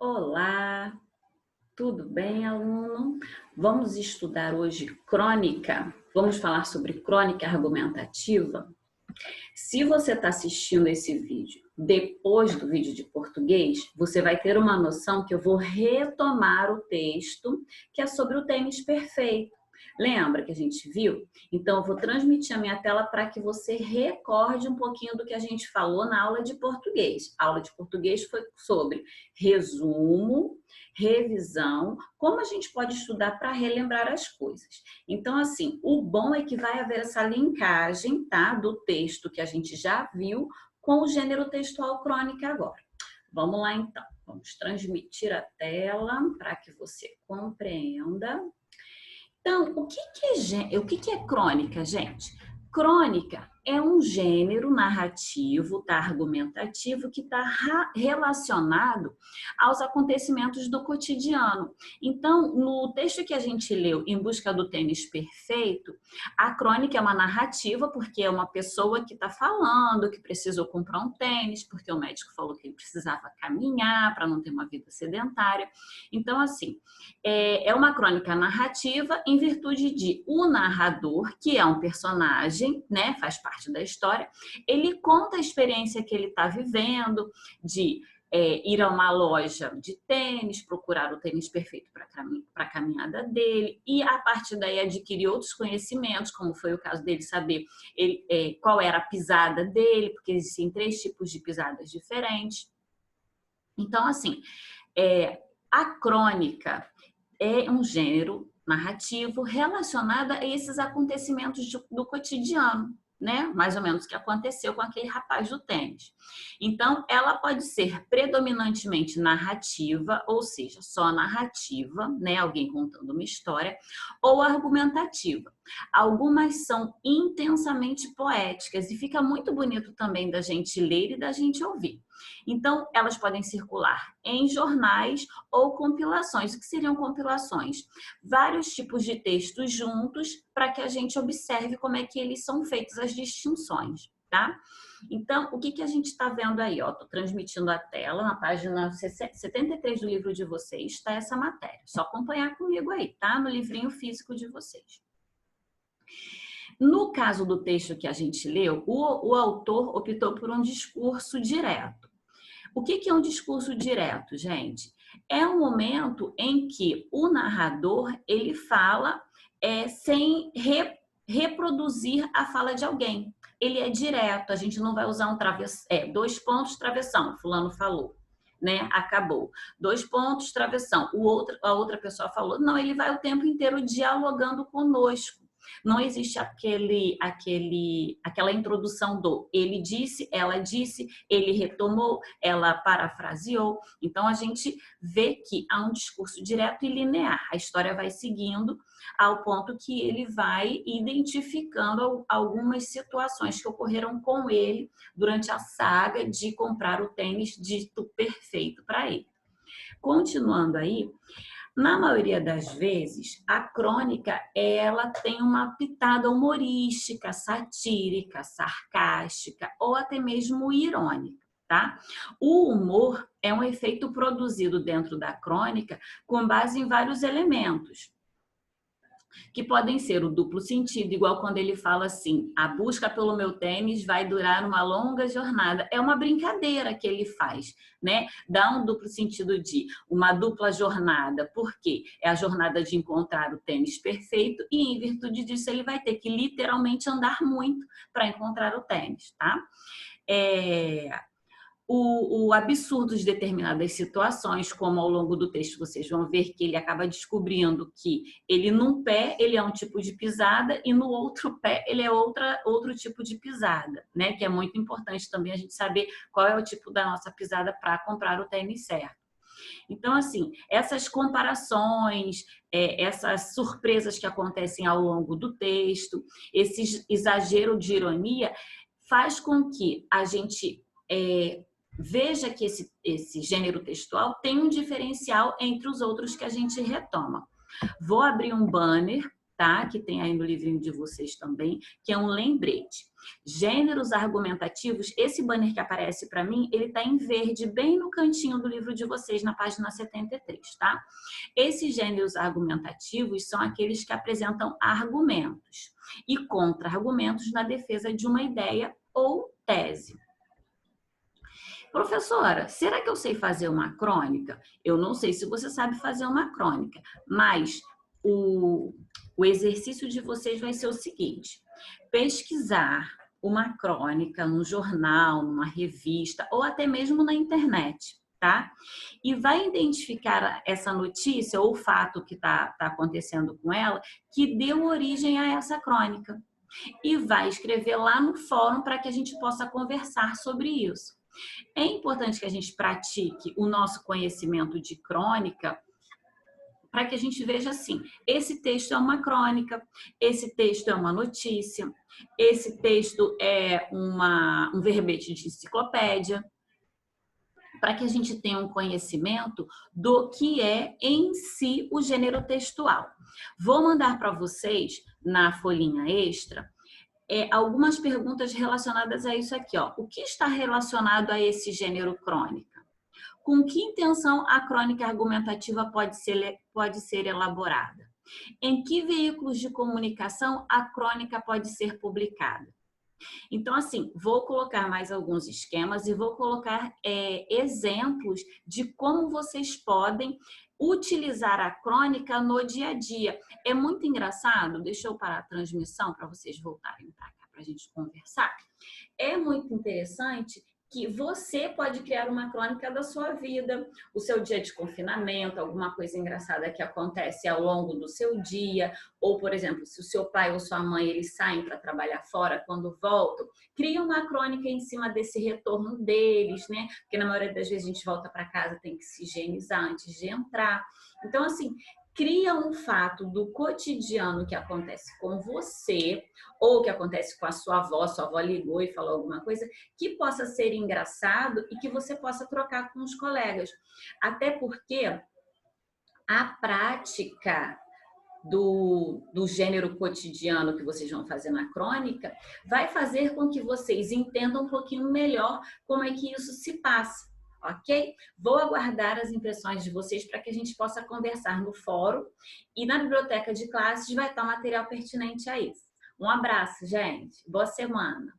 Olá, tudo bem, aluno? Vamos estudar hoje crônica. Vamos falar sobre crônica argumentativa. Se você está assistindo esse vídeo depois do vídeo de português, você vai ter uma noção que eu vou retomar o texto que é sobre o tênis perfeito. Lembra que a gente viu? Então, eu vou transmitir a minha tela para que você recorde um pouquinho do que a gente falou na aula de português. A aula de português foi sobre resumo, revisão, como a gente pode estudar para relembrar as coisas. Então, assim, o bom é que vai haver essa linkagem, tá, do texto que a gente já viu com o gênero textual crônica agora. Vamos lá, então. Vamos transmitir a tela para que você compreenda. Então, o que é crônica, gente? Crônica é um gênero narrativo, tá, argumentativo, que está relacionado aos acontecimentos do cotidiano. Então, no texto que a gente leu, Em Busca do Tênis Perfeito, a crônica é uma narrativa, porque é uma pessoa que está falando que precisou comprar um tênis, porque o médico falou que ele precisava caminhar para não ter uma vida sedentária. Então, assim, é uma crônica narrativa em virtude de o narrador, que é um personagem, né, faz parte da história, ele conta a experiência que ele está vivendo de ir a uma loja de tênis, procurar o tênis perfeito para a caminhada dele e, a partir daí, adquirir outros conhecimentos, como foi o caso dele saber qual era a pisada dele, porque existem 3 tipos de pisadas diferentes. Então, assim, a crônica é um gênero narrativo relacionado a esses acontecimentos do cotidiano, né? Mais ou menos o que aconteceu com aquele rapaz do tênis. Então, ela pode ser predominantemente narrativa, ou seja, só narrativa, né? Alguém contando uma história, ou argumentativa. Algumas são intensamente poéticas e fica muito bonito também da gente ler e da gente ouvir. Então, elas podem circular em jornais ou compilações. O que seriam compilações? Vários tipos de textos juntos para que a gente observe como é que eles são feitos, as distinções, tá? Então, o que a gente está vendo aí? Estou transmitindo a tela, na página 73 do livro de vocês, está essa matéria. Só acompanhar comigo aí, tá? No livrinho físico de vocês. No caso do texto que a gente leu, o autor optou por um discurso direto. O que é um discurso direto, gente? É um momento em que o narrador ele fala sem reproduzir a fala de alguém. Ele é direto, a gente não vai usar 2 pontos, travessão, fulano falou, né? Acabou. 2 pontos, travessão, a outra pessoa falou. Não, ele vai o tempo inteiro dialogando conosco. Não existe aquela introdução do ele disse, ele retomou, ela parafraseou. Então, a gente vê que há um discurso direto e linear. A história vai seguindo ao ponto que ele vai identificando algumas situações que ocorreram com ele durante a saga de comprar o tênis dito perfeito para ele. Continuando aí, na maioria das vezes, a crônica ela tem uma pitada humorística, satírica, sarcástica ou até mesmo irônica, tá? O humor é um efeito produzido dentro da crônica com base em vários elementos, que podem ser o duplo sentido, igual quando ele fala assim, a busca pelo meu tênis vai durar uma longa jornada. É uma brincadeira que ele faz, né? Dá um duplo sentido de uma dupla jornada, porque é a jornada de encontrar o tênis perfeito e, em virtude disso, ele vai ter que literalmente andar muito para encontrar o tênis, tá? O absurdo de determinadas situações, como ao longo do texto vocês vão ver que ele acaba descobrindo que ele num pé ele é um tipo de pisada e no outro pé ele é outro tipo de pisada, né? Que é muito importante também a gente saber qual é o tipo da nossa pisada para comprar o tênis certo. Então, assim, essas comparações, essas surpresas que acontecem ao longo do texto, esse exagero de ironia faz com que a gente veja que esse gênero textual tem um diferencial entre os outros que a gente retoma. Vou abrir um banner, tá? Que tem aí no livrinho de vocês também, que é um lembrete. Gêneros argumentativos, esse banner que aparece para mim, ele tá em verde, bem no cantinho do livro de vocês, na página 73, tá? Esses gêneros argumentativos são aqueles que apresentam argumentos e contra-argumentos na defesa de uma ideia ou tese. Professora, será que eu sei fazer uma crônica? Eu não sei se você sabe fazer uma crônica, mas o exercício de vocês vai ser o seguinte: pesquisar uma crônica num jornal, numa revista ou até mesmo na internet, tá? E vai identificar essa notícia ou o fato que tá acontecendo com ela que deu origem a essa crônica. E vai escrever lá no fórum para que a gente possa conversar sobre isso. É importante que a gente pratique o nosso conhecimento de crônica para que a gente veja assim, esse texto é uma crônica, esse texto é uma notícia, esse texto é um verbete de enciclopédia, para que a gente tenha um conhecimento do que é em si o gênero textual. Vou mandar para vocês na folhinha extra algumas perguntas relacionadas a isso aqui, ó. O que está relacionado a esse gênero crônica? Com que intenção a crônica argumentativa pode ser elaborada? Em que veículos de comunicação a crônica pode ser publicada? Então, assim, vou colocar mais alguns esquemas e vou colocar exemplos de como vocês podem utilizar a crônica no dia a dia. É muito engraçado, deixa eu parar a transmissão para vocês voltarem para cá para a gente conversar. É muito interessante que você pode criar uma crônica da sua vida, o seu dia de confinamento, alguma coisa engraçada que acontece ao longo do seu dia, ou, por exemplo, se o seu pai ou sua mãe eles saem para trabalhar fora, quando voltam, cria uma crônica em cima desse retorno deles, né? Porque na maioria das vezes a gente volta para casa, tem que se higienizar antes de entrar. Então, assim, cria um fato do cotidiano que acontece com você, ou que acontece com a sua avó ligou e falou alguma coisa, que possa ser engraçado e que você possa trocar com os colegas. Até porque a prática do gênero cotidiano que vocês vão fazer na crônica vai fazer com que vocês entendam um pouquinho melhor como é que isso se passa. Ok? Vou aguardar as impressões de vocês para que a gente possa conversar no fórum e na biblioteca de classes vai estar o material pertinente a isso. Um abraço, gente. Boa semana.